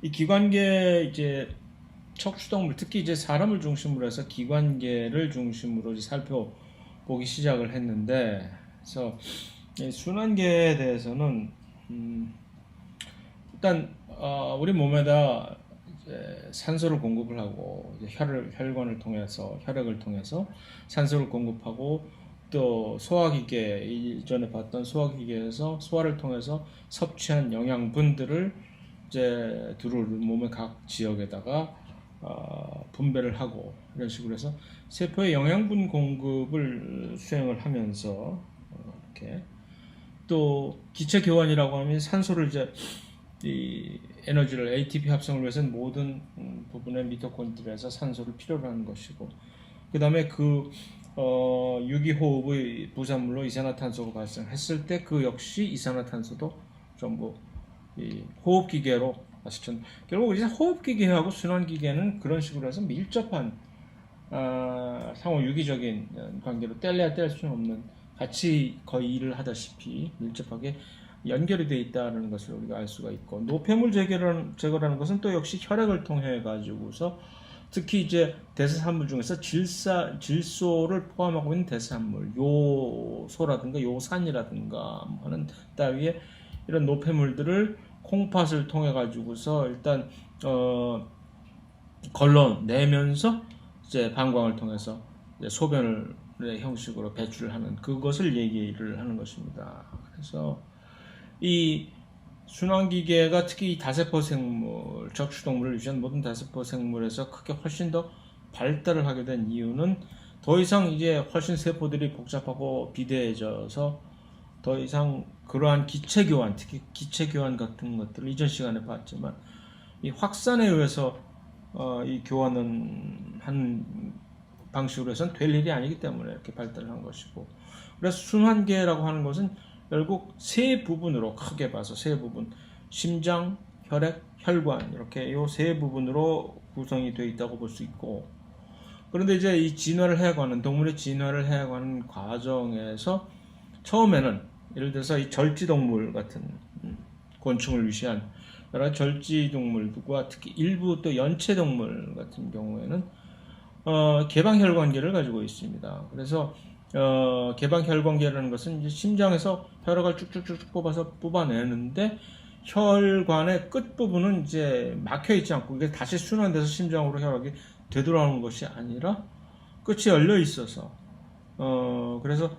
이 기관계 이제 척추동물, 특히 이제 사람을 중심으로 해서 기관계를 중심으로 이제 살펴보기 시작을 했는데, 그래서 이 순환계에 대해서는 일단 우리 몸에다 이제 산소를 공급을 하고 이제 혈관을 통해서 혈액을 통해서 산소를 공급하고 또 소화기계, 이전에 봤던 소화기계에서 소화를 통해서 섭취한 영양분들을 이제 두루 몸의 각 지역에다가 분배를 하고 이런 식으로 해서 세포의 영양분 공급을 수행을 하면서 이렇게 또 기체 교환이라고 하면 산소를 이제 이 에너지를 ATP 합성을 위해서는 모든 부분의 미토콘드리아에서 산소를 필요로 하는 것이고, 그 다음에 그 유기호흡의 부산물로 이산화탄소가 발생했을 때 그 역시 이산화탄소도 전부 이 호흡기계로 사실은 결국 이제 호흡기계하고 순환기계는 그런 식으로 해서 밀접한 상호 유기적인 관계로 뗄래야 뗄 수는 없는, 같이 거의 일을 하다시피 밀접하게 연결이 되어 있다는 것을 우리가 알 수가 있고, 노폐물 제거라는 것은 또 역시 혈액을 통해 가지고서 특히 이제 대사산물 중에서 질소를 포함하고 있는 대사산물, 요소라든가 요산이라든가 하는 따위의 이런 노폐물들을 콩팥을 통해 가지고서 일단 걸러내면서 이제 방광을 통해서 이제 소변의 형식으로 배출을 하는 그것을 얘기를 하는 것입니다. 그래서 이 순환기계가 특히 다세포 생물, 척추동물을 유지한 모든 다세포 생물에서 크게 훨씬 더 발달을 하게 된 이유는 더 이상 이제 훨씬 세포들이 복잡하고 비대해져서 더 이상 그러한 기체 교환, 특히 기체 교환 같은 것들을 이전 시간에 봤지만 이 확산에 의해서 이 교환은 한 방식으로 해서는 될 일이 아니기 때문에 이렇게 발달을 한 것이고, 그래서 순환계라고 하는 것은 결국 세 부분으로 크게 봐서 세 부분, 심장, 혈액, 혈관, 이렇게 이 세 부분으로 구성이 되어 있다고 볼 수 있고, 그런데 이제 이 진화를 해가는 동물의 진화를 해가는 과정에서 처음에는 예를 들어서 이 절지동물 같은 곤충을 위시한 여러 절지동물과 특히 일부 또 연체동물 같은 경우에는 개방혈관계를 가지고 있습니다. 그래서 개방혈관계라는 것은 이제 심장에서 혈액을 쭉쭉쭉 뽑아내는데 혈관의 끝 부분은 이제 막혀 있지 않고 이게 다시 순환돼서 심장으로 혈액이 되돌아오는 것이 아니라 끝이 열려 있어서 그래서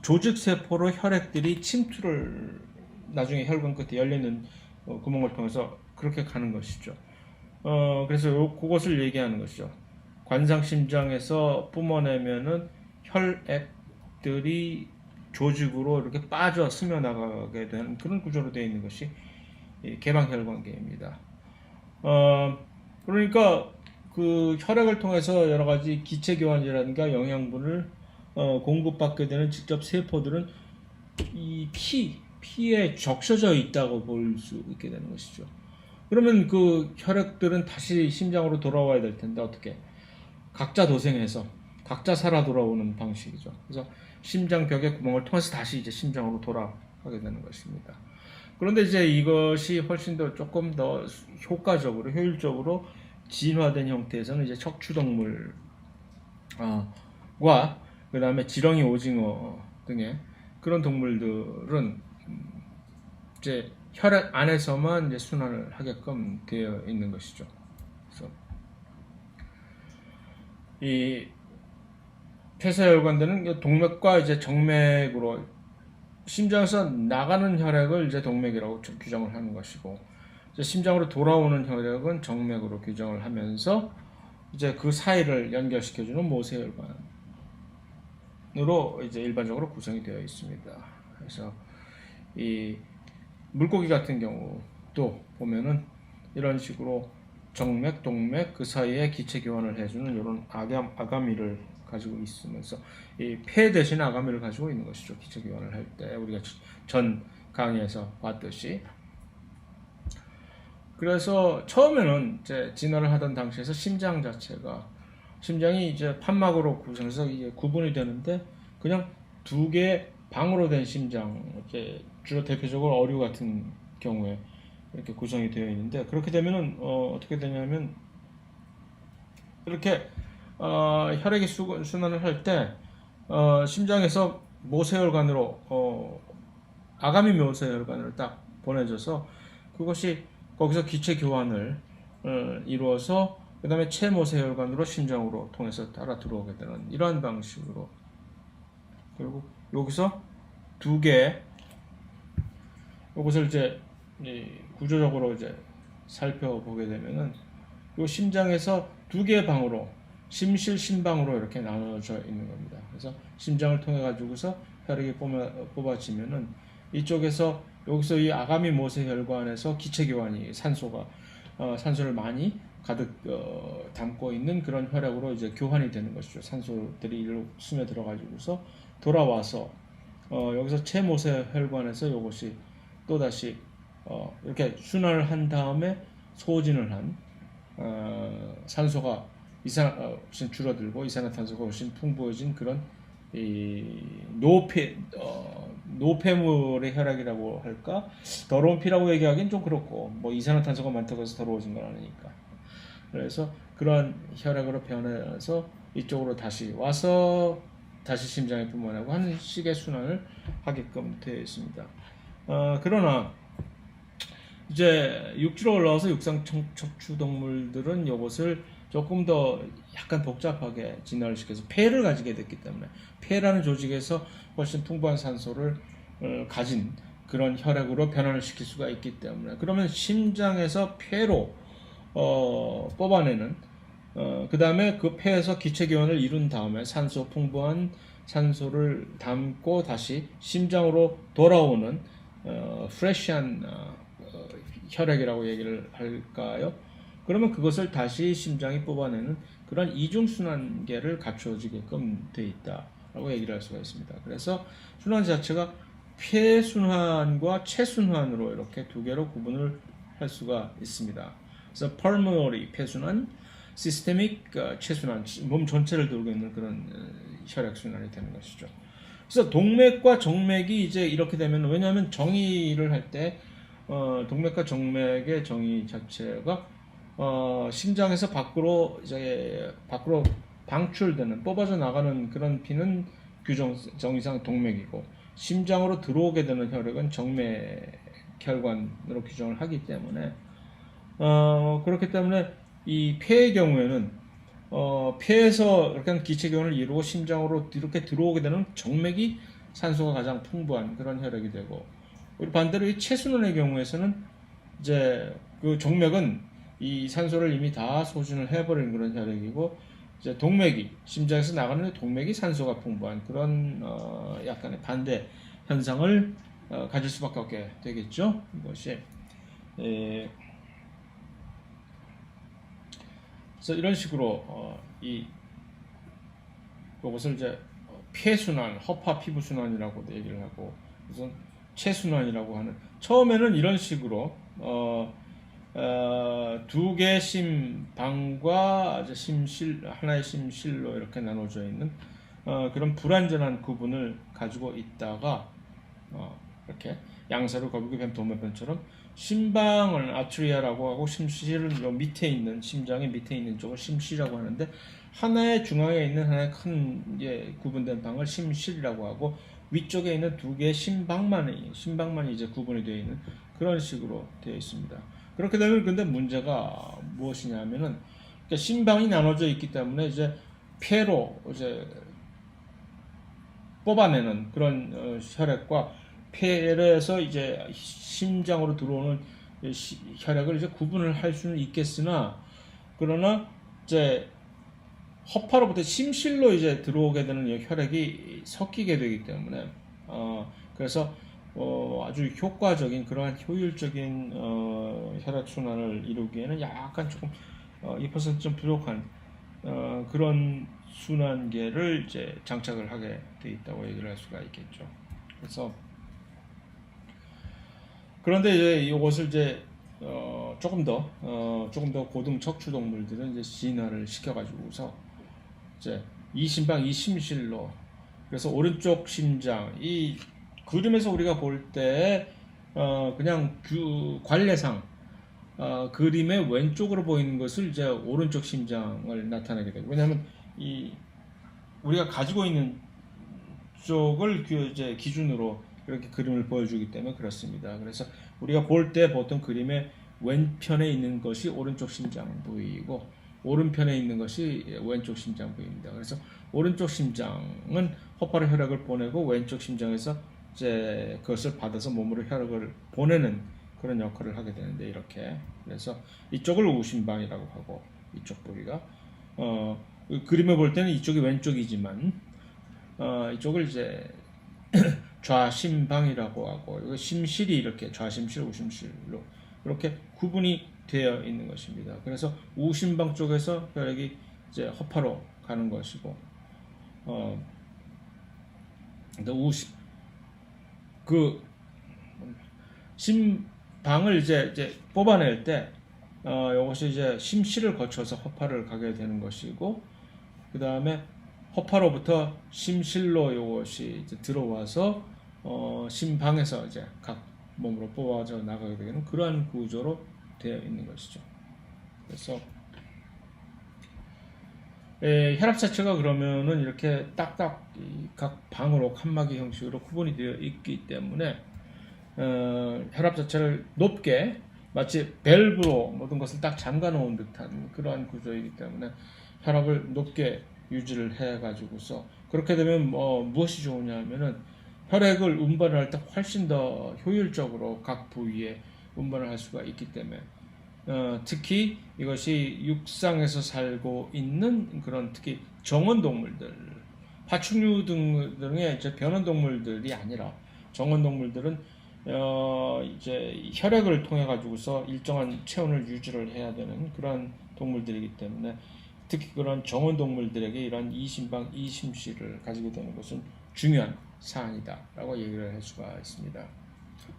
조직 세포로 혈액들이 침투를 나중에 혈관 끝에 열리는 구멍을 통해서 그렇게 가는 것이죠. 그래서 그것을 얘기하는 것이죠. 관상심장에서 뿜어내면은 혈액들이 조직으로 이렇게 빠져 스며나가게 되는 그런 구조로 되어 있는 것이 개방혈관계입니다. 그러니까 그 혈액을 통해서 여러 가지 기체 교환이라든가 영양분을 공급받게 되는 직접 세포들은 이 피에 적셔져 있다고 볼 수 있게 되는 것이죠. 그러면 그 혈액들은 다시 심장으로 돌아와야 될 텐데 어떻게? 각자 도생해서 각자 살아 돌아오는 방식이죠. 그래서 심장벽의 구멍을 통해서 다시 이제 심장으로 돌아가게 되는 것입니다. 그런데 이제 이것이 훨씬 더 조금 더 효과적으로 효율적으로 진화된 형태에서는 이제 척추동물과 그 다음에 지렁이 오징어 등의 그런 동물들은 이제 혈액 안에서만 이제 순환을 하게끔 되어 있는 것이죠. 그래서 이 폐쇄혈관들은 동맥과 이제 정맥으로 심장에서 나가는 혈액을 이제 동맥이라고 규정을 하는 것이고, 이제 심장으로 돌아오는 혈액은 정맥으로 규정을 하면서 이제 그 사이를 연결시켜주는 모세혈관으로 이제 일반적으로 구성이 되어 있습니다. 그래서 이 물고기 같은 경우도 보면은 이런 식으로 정맥, 동맥 그 사이에 기체 교환을 해주는 이런 아가미를 가지고 있으면서 이 폐 대신 아가미를 가지고 있는 것이죠. 기체 교환을 할 때 우리가 전 강의에서 봤듯이. 그래서 처음에는 이제 진화를 하던 당시에서 심장이 이제 판막으로 구성해서 이게 구분이 되는데 그냥 두 개 방으로 된 심장, 이렇게 주로 대표적으로 어류 같은 경우에 이렇게 구성이 되어 있는데 그렇게 되면은 어떻게 되냐면 이렇게 혈액이 순환을 할 때 심장에서 모세혈관으로 아가미 모세혈관을 딱 보내줘서 그것이 거기서 기체 교환을 이루어서 그 다음에 체모세혈관으로 심장으로 통해서 따라 들어오게 되는 이러한 방식으로 결국 여기서 두 개 이것을 이제 구조적으로 이제 살펴보게 되면은 이 심장에서 두 개의 방으로 심실, 심방으로 이렇게 나눠져 있는 겁니다. 그래서 심장을 통해 가지고서 혈액이 뽑아지면은 이쪽에서 여기서 이 아가미 모세혈관에서 기체 교환이 산소를 많이 가득 담고 있는 그런 혈액으로 이제 교환이 되는 것이죠. 산소들이 이리로 숨에 들어가지고서 돌아와서 여기서 체모세혈관에서 이것이 또 다시 이렇게 순환을 한 다음에 소진을 한 산소가 훨씬 줄어들고 이산화탄소가 훨씬 풍부해진 그런 노폐물의 혈액이라고 할까? 더러운 피라고 얘기하기는 좀 그렇고 뭐 이산화탄소가 많다고 해서 더러워진 건 아니니까. 그래서 그러한 혈액으로 변해서 이쪽으로 다시 와서 다시 심장에 분만하고 하는 식의 순환을 하게끔 되어 있습니다. 그러나 이제 육지로 올라와서 육상 척추 동물들은 이것을 조금 더 약간 복잡하게 진화를 시켜서 폐를 가지게 됐기 때문에 폐라는 조직에서 훨씬 풍부한 산소를 가진 그런 혈액으로 변환을 시킬 수가 있기 때문에 그러면 심장에서 폐로 뽑아내는 그 다음에 그 폐에서 기체 교환을 이룬 다음에 산소 풍부한 산소를 담고 다시 심장으로 돌아오는 프레시한 혈액이라고 얘기를 할까요? 그러면 그것을 다시 심장이 뽑아내는 그런 이중순환계를 갖춰지게끔 돼 있다라고 얘기를 할 수가 있습니다. 그래서 순환 자체가 폐순환과 체순환으로 이렇게 두 개로 구분을 할 수가 있습니다. 그래서 pulmonary 폐순환, systemic 체순환, 몸 전체를 돌고 있는 그런 혈액순환이 되는 것이죠. 그래서 동맥과 정맥이 이제 이렇게 되면 왜냐하면 정의를 할 때 동맥과 정맥의 정의 자체가 심장에서 밖으로 방출되는 뽑아져 나가는 그런 피는 정의상 동맥이고 심장으로 들어오게 되는 혈액은 정맥혈관으로 규정을 하기 때문에 그렇기 때문에 이 폐의 경우에는 폐에서 이렇게 기체 교환을 이루고 심장으로 이렇게 들어오게 되는 정맥이 산소가 가장 풍부한 그런 혈액이 되고 우리 반대로 이 체순환의 경우에서는 이제 그 정맥은 이 산소를 이미 다 소진을 해버리는 그런 혈액이고 이제 동맥이 심장에서 나가는 동맥이 산소가 풍부한 그런 약간의 반대 현상을 가질 수밖에 없게 되겠죠. 이것이 그래서 이런 식으로 이것을 이제 폐순환, 허파 피부순환이라고도 얘기를 하고 우선 체순환이라고 하는 처음에는 이런 식으로 두 개의 심방과 심실 하나의 심실로 이렇게 나눠져 있는 그런 불완전한 구분을 가지고 있다가 이렇게 양사로 거북이 뱀 도마뱀처럼 심방을 아트리아라고 하고 심실은 요 밑에 있는 심장의 밑에 있는 쪽을 심실이라고 하는데 하나의 중앙에 있는 하나의 큰 구분된 방을 심실이라고 하고 위쪽에 있는 두 개의 심방만이 이제 구분이 되어 있는 그런 식으로 되어 있습니다. 그렇게 되면 근데 문제가 무엇이냐면은 그러니까 심방이 나눠져 있기 때문에 이제 폐로 이제 뽑아내는 그런 혈액과 폐에서 이제 심장으로 들어오는 혈액을 이제 구분을 할 수는 있겠으나 그러나 이제 허파로부터 심실로 이제 들어오게 되는 혈액이 섞이게 되기 때문에 그래서 아주 효과적인 그러한 효율적인 혈액 순환을 이루기에는 약간 조금 2% 좀 부족한 그런 순환계를 이제 장착을 하게 돼 있다고 얘기를 할 수가 있겠죠. 그래서 그런데 이제 이것을 이제 조금 더 고등 척추 동물들은 이제 진화를 시켜가지고서 이제 이 심방 이 심실로 그래서 오른쪽 심장 이 그림에서 우리가 볼 때 그냥 관례상 그림의 왼쪽으로 보이는 것을 이제 오른쪽 심장을 나타내게 되고, 왜냐하면 이 우리가 가지고 있는 쪽을 이제 기준으로 이렇게 그림을 보여주기 때문에 그렇습니다. 그래서 우리가 볼 때 보통 그림의 왼편에 있는 것이 오른쪽 심장 부위이고 오른편에 있는 것이 왼쪽 심장 부위입니다. 그래서 오른쪽 심장은 허파로 혈액을 보내고 왼쪽 심장에서 이제 그것을 받아서 몸으로 혈액을 보내는 그런 역할을 하게 되는데, 이렇게 그래서 이쪽을 우심방이라고 하고 이쪽 부위가 그림을 볼 때는 이쪽이 왼쪽이지만 이쪽을 이제 좌심방이라고 하고, 이거 심실이 이렇게 좌심실, 우심실로 이렇게 구분이 되어 있는 것입니다. 그래서 우심방 쪽에서 혈액이 이제 허파로 가는 것이고, 그 심방을 이제 뽑아낼 때, 이것이 이제 심실을 거쳐서 허파를 가게 되는 것이고, 그 다음에 허파로부터 심실로 이것이 이제 들어와서 심방에서 이제 각 몸으로 뽑아져 나가게 되는 그러한 구조로 되어 있는 것이죠. 그래서 혈압 자체가 그러면은 이렇게 딱딱 각 방으로 칸막이 형식으로 구분이 되어 있기 때문에 혈압 자체를 높게 마치 밸브로 모든 것을 딱 잠가 놓은 듯한 그러한 구조이기 때문에 혈압을 높게 유지를 해 가지고서, 그렇게 되면 무엇이 좋으냐 하면은 혈액을 운반을 할 때 훨씬 더 효율적으로 각 부위에 운반을 할 수가 있기 때문에 특히 이것이 육상에서 살고 있는 그런 특히 정원동물들, 파충류 등의 이제 변온동물들이 아니라 정원동물들은 이제 혈액을 통해 가지고서 일정한 체온을 유지를 해야 되는 그런 동물들이기 때문에 특히 그런 정원동물들에게 이런 이심방, 이심실을 가지게 되는 것은 중요한 사안이다라고 얘기를 할 수가 있습니다.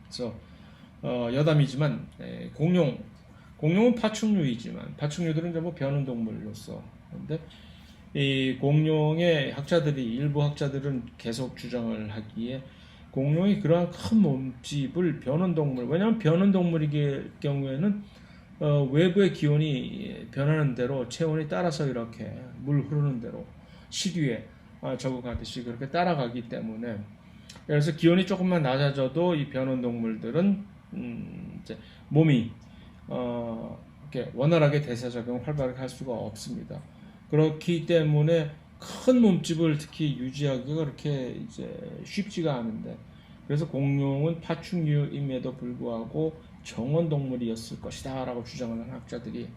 그래서 여담이지만 공룡은 파충류이지만 파충류들은 전부 변온동물로서, 그런데 이 공룡의 일부 학자들은 계속 주장을 하기에 공룡이 그러한 큰 몸집을 변온동물, 왜냐하면 변온동물이기 경우에는 외부의 기온이 변하는 대로 체온이 따라서 이렇게 물 흐르는 대로 시류에 적응하듯이 그렇게 따라가기 때문에, 그래서 기온이 조금만 낮아져도 이 변온동물들은 이제 몸이 이렇게 원활하게 대사 적용을 활발하게 할 수가 없습니다. 그렇기 때문에 큰 몸집을 특히 유지하기가 그렇게 이제 쉽지가 않은데, 그래서 공룡은 파충류임에도 불구하고 정원동물이었을 것이다라고 주장하는 학자들이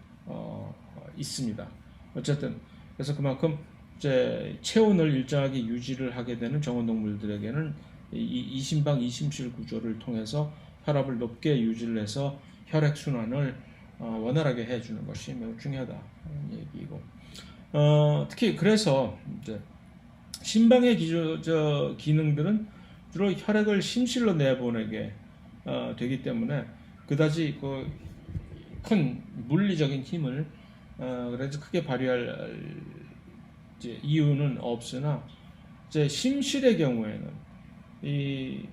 있습니다. 어쨌든 그래서 그만큼 이제 체온을 일정하게 유지를 하게 되는 정원동물들에게는 이 이심방 이심실 구조를 통해서 혈압을 높게 유지를 해서 혈액 순환을 원활하게 해주는 것이 매우 중요하다는 얘기이고, 특히 그래서 이제 심방의 기능들은 주로 혈액을 심실로 내보내게 되기 때문에 그다지 큰 물리적인 힘을 그래서 크게 발휘할 이제 이유는 없으나, 이제 심실의 경우에는 이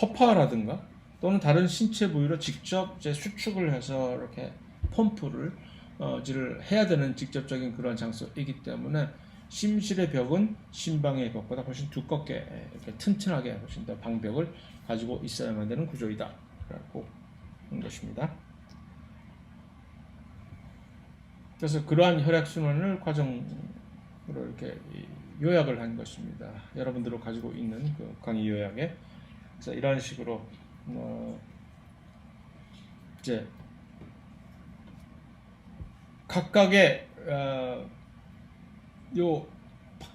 허파라든가 또는 다른 신체 부위로 직접 이제 수축을 해서 이렇게 펌프를 해야 되는 직접적인 그런 장소이기 때문에 심실의 벽은 심방의 벽보다 훨씬 두껍게 이렇게 튼튼하게 훨씬 더 방벽을 가지고 있어야만 되는 구조이다라고 하는 것입니다. 그래서 그러한 혈액 순환을 과정으로 이렇게 요약을 한 것입니다. 여러분들로 가지고 있는 그 강의 요약에. 그래서 이런 식으로 이제 각각의 요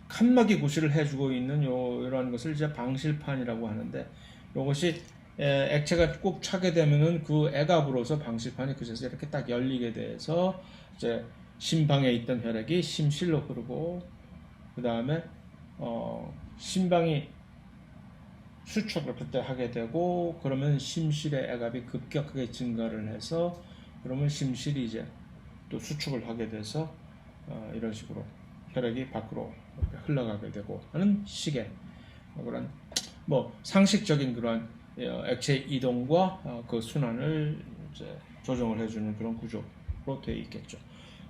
칸막이 구실을 해주고 있는 이러한 것을 이제 방실판이라고 하는데, 이것이 액체가 꼭 차게 되면은 그 애갑으로서 방실판이 그제서 이렇게 딱 열리게 돼서 이제 심방에 있던 혈액이 심실로 흐르고, 그 다음에 심방이 수축을 그때 하게 되고, 그러면 심실의 애갑이 급격하게 증가를 해서 그러면 심실이 이제 또 수축을 하게 돼서 이런 식으로 혈액이 밖으로 흘러가게 되고 하는 식의 그런 상식적인 그러한 액체 이동과 그 순환을 이제 조정을 해주는 그런 구조로 되어 있겠죠.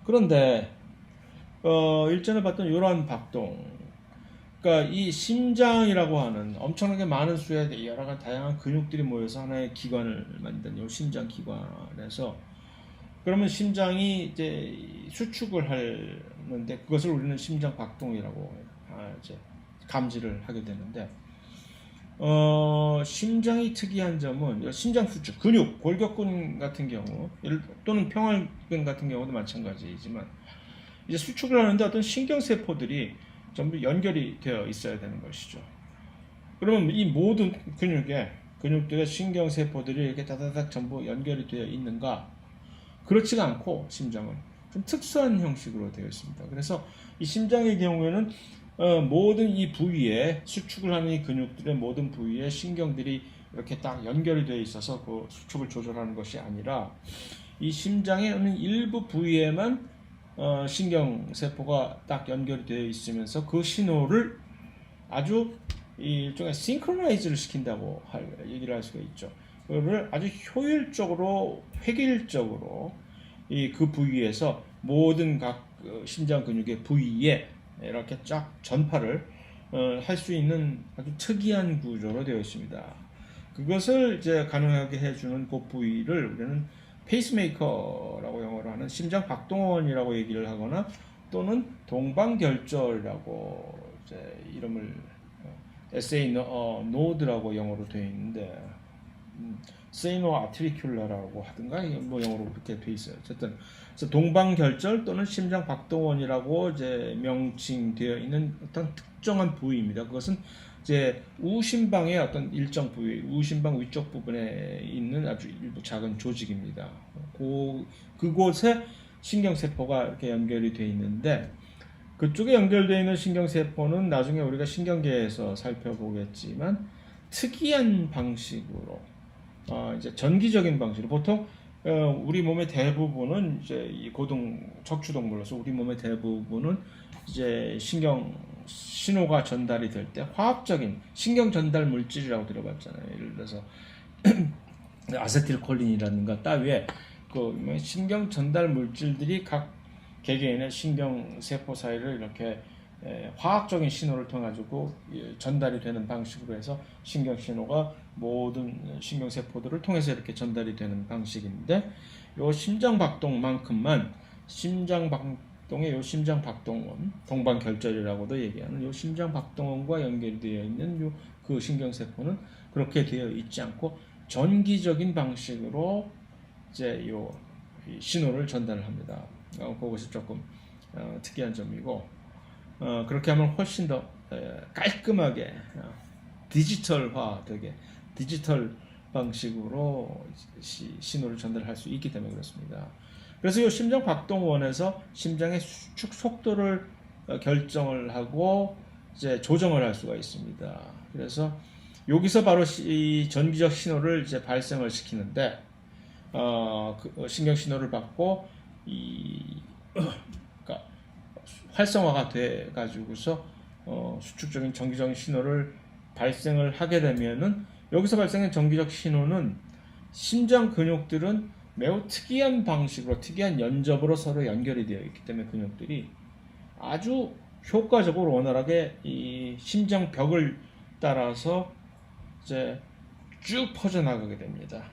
그런데 일전에 봤던 요란 박동, 그러니까 이 심장이라고 하는 엄청나게 많은 수의 여러 가지 다양한 근육들이 모여서 하나의 기관을 만든 요 심장 기관에서, 그러면 심장이 이제 수축을 하는데 그것을 우리는 심장 박동이라고 이제 감지를 하게 되는데, 심장이 특이한 점은 심장 수축, 근육, 골격근 같은 경우 또는 평활근 같은 경우도 마찬가지이지만 이제 수축을 하는데 어떤 신경세포들이 전부 연결이 되어 있어야 되는 것이죠. 그러면 이 모든 근육들의 신경세포들이 이렇게 다다닥 전부 연결이 되어 있는가? 그렇지가 않고 심장은 좀 특수한 형식으로 되어 있습니다. 그래서 이 심장의 경우에는 모든 이 부위에 수축을 하는 이 근육들의 모든 부위에 신경들이 이렇게 딱 연결이 되어 있어서 그 수축을 조절하는 것이 아니라 이 심장의 어느 일부 부위에만 신경세포가 딱 연결이 되어 있으면서 그 신호를 아주 일종의 싱크로나이즈를 시킨다고 얘기를 할 수가 있죠. 그거를 아주 효율적으로, 획일적으로 그 부위에서 모든 각 심장 근육의 부위에 이렇게 쫙 전파를 할 수 있는 아주 특이한 구조로 되어 있습니다. 그것을 이제 가능하게 해주는 그 부위를 우리는 페이스메이커라고 영어로 하는 심장 박동원이라고 얘기를 하거나 또는 동방결절이라고 이제 이름을 SA 노드라고 영어로 되어 있는데 세이노 아트리큘라라고 하든가 뭐 영어로 그렇게 되어 있어요. 어쨌든 그래서 동방결절 또는 심장 박동원이라고 이제 명칭되어 있는 어떤 특정한 부위입니다. 그것은 이제 우심방의 어떤 일정 부위, 우심방 위쪽 부분에 있는 아주 일부 작은 조직입니다. 그곳에 신경세포가 이렇게 연결이 되어 있는데, 그쪽에 연결되어 있는 신경세포는 나중에 우리가 신경계에서 살펴보겠지만 특이한 방식으로 이제 전기적인 방식으로 보통 우리 몸의 대부분은 이제 이 고등 척추동물로서 우리 몸의 대부분은 이제 신경 신호가 전달이 될 때 화학적인 신경 전달 물질이라고 들어봤잖아요. 예를 들어서 아세틸콜린이라든가 따위에 그 신경 전달 물질들이 각 개개인의 신경 세포 사이를 이렇게 화학적인 신호를 통해 가지고 전달이 되는 방식으로 해서 신경 신호가 모든 신경 세포들을 통해서 이렇게 전달이 되는 방식인데, 요 심장 박동만큼만 심장 박동의 요 심장 박동원, 동방결절이라고도 얘기하는 요 심장 박동원과 연결이 되어 있는 요 그 신경 세포는 그렇게 되어 있지 않고 전기적인 방식으로 이제 요 신호를 전달을 합니다. 그것이 조금 특이한 점이고, 그렇게 하면 훨씬 더 깔끔하게 디지털화되게 디지털 방식으로 신호를 전달할 수 있기 때문에 그렇습니다. 그래서 이 심장 박동원에서 심장의 수축 속도를 결정을 하고 이제 조정을 할 수가 있습니다. 그래서 여기서 바로 이 전기적 신호를 이제 발생을 시키는데, 그 신경 신호를 받고 그러니까 활성화가 돼 가지고서 수축적인 전기적인 신호를 발생을 하게 되면은, 여기서 발생한 전기적 신호는 심장 근육들은 매우 특이한 방식으로 특이한 연접으로 서로 연결이 되어 있기 때문에 근육들이 아주 효과적으로 원활하게 이 심장 벽을 따라서 이제 쭉 퍼져나가게 됩니다.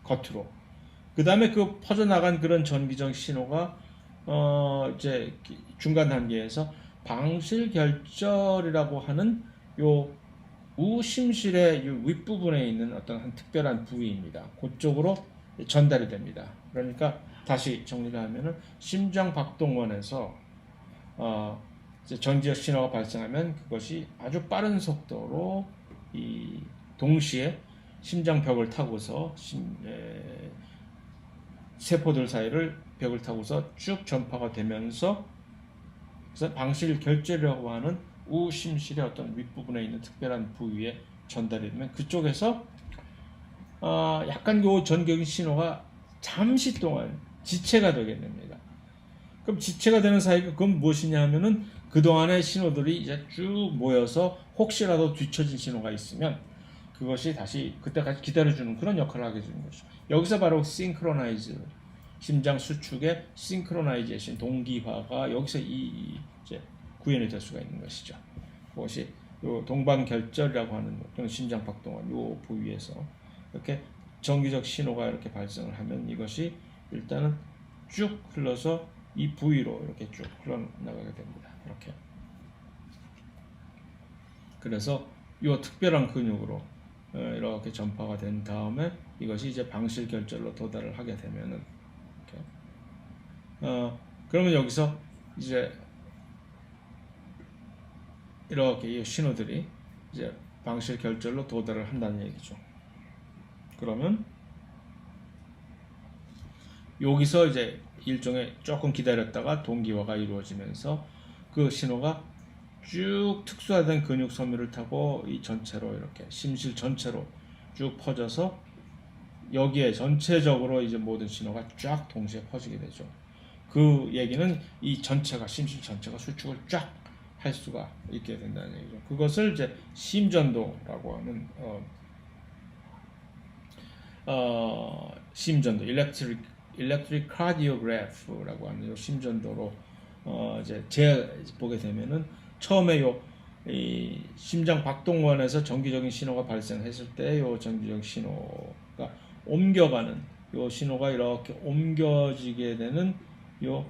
겉으로. 그 다음에 그 퍼져나간 그런 전기적 신호가 이제 중간 단계에서 방실결절이라고 하는 요 우심실의 이 윗부분에 있는 어떤 한 특별한 부위입니다. 그쪽으로 전달이 됩니다. 그러니까 다시 정리를 하면은 심장 박동원에서 이제 전기적 신호가 발생하면 그것이 아주 빠른 속도로 이 동시에 심장벽을 타고서 세포들 사이를 벽을 타고서 쭉 전파가 되면서, 그래서 방실결절이라고 하는 우심실의 어떤 윗부분에 있는 특별한 부위에 전달이 되면 그쪽에서 약간 요 전기적인 신호가 잠시 동안 지체가 되게 됩니다. 그럼 지체가 되는 사이가 그건 무엇이냐 하면은 그동안의 신호들이 이제 쭉 모여서 혹시라도 뒤처진 신호가 있으면 그것이 다시 그때까지 기다려주는 그런 역할을 하게 되는 거죠. 여기서 바로 싱크로나이즈, 심장 수축의 싱크로나이제이션, 동기화가 여기서 이제 구현이 될 수가 있는 것이죠. 그것이 요 동방결절이라고 하는 또는 심장 박동환 요 부위에서 이렇게 정기적 신호가 이렇게 발생을 하면 이것이 일단은 쭉 흘러서 이 부위로 이렇게 쭉 흘러나가게 됩니다. 이렇게. 그래서 이 특별한 근육으로 이렇게 전파가 된 다음에 이것이 이제 방실결절로 도달을 하게 되면은 이렇게 그러면 여기서 이제 이렇게 이 신호들이 이제 방실결절로 도달을 한다는 얘기죠. 그러면 여기서 이제 일종의 조금 기다렸다가 동기화가 이루어지면서 그 신호가 쭉 특수화된 근육 섬유를 타고 이 전체로 이렇게 심실 전체로 쭉 퍼져서 여기에 전체적으로 이제 모든 신호가 쫙 동시에 퍼지게 되죠. 그 얘기는 이 전체가 심실 전체가 수축을 쫙 할 수가 있게 된다는 얘기죠. 그것을 이제 심전도라고 하는 심전도 electric cardiograph라고 하는 요 심전도로 이제 보게 되면은 처음에 이 심장 박동원에서 정기적인 신호가 발생했을 때 요 정기적 신호가 옮겨가는 요 신호가 이렇게 옮겨지게 되는 요